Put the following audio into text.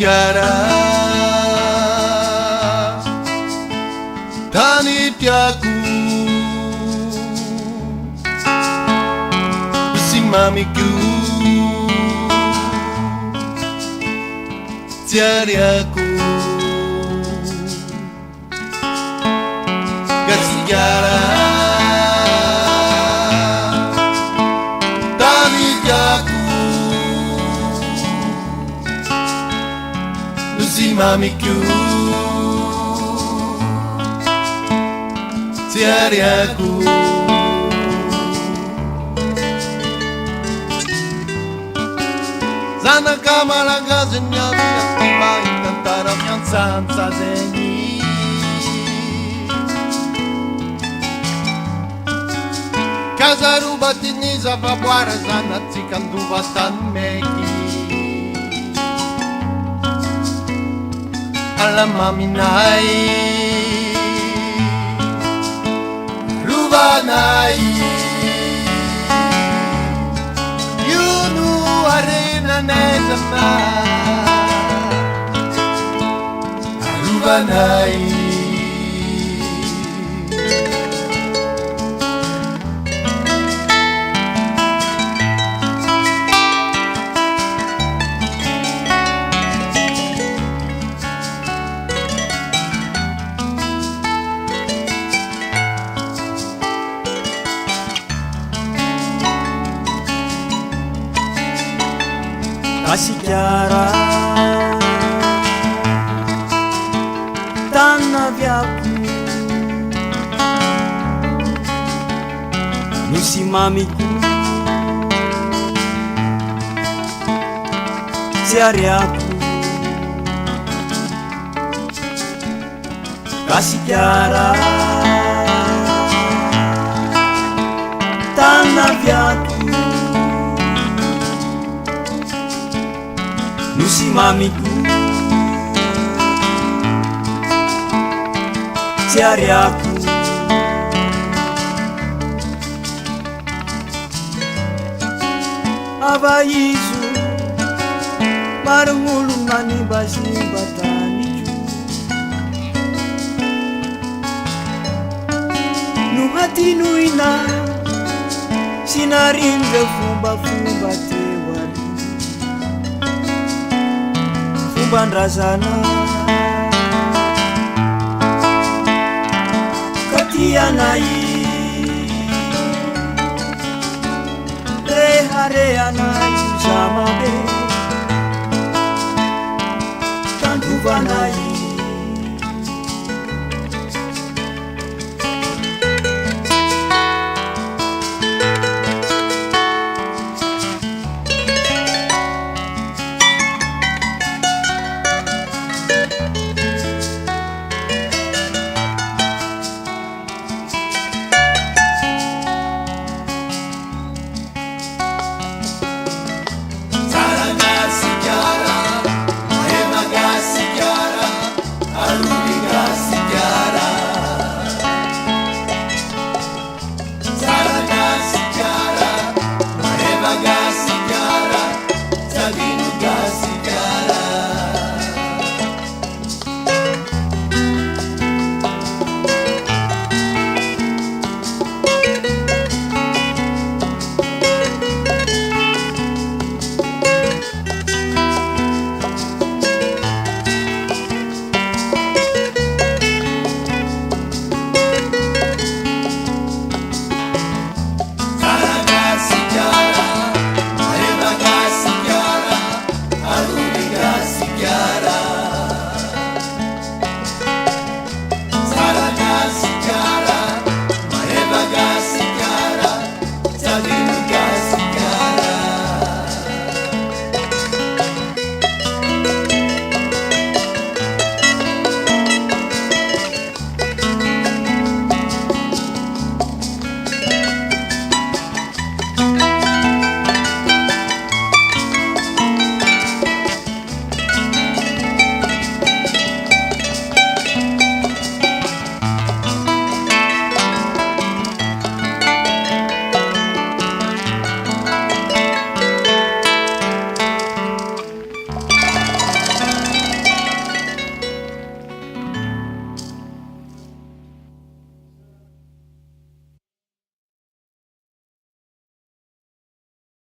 chiara tani piaku si mamiku tiari aku kasih chiara tani piaku si mamiku tiari aku Zana kamala gazenya via cantare fianzanza degni Casa rubati nisa vabuara zana zikanduva tanmeki Alla maminai Rubanai Yunu arena nezama Rubanai Kasih chiara tanah vyaku nusi mamiku tiari aku kasih chiara tanah vyaku Nusi mamiku tiari aku Aba Yesu barungulu mani basi batani Nu hati nuina sinaringa fumba fumba tewali Bandrazana Katianai Rehareanai Samabe Tantuvanai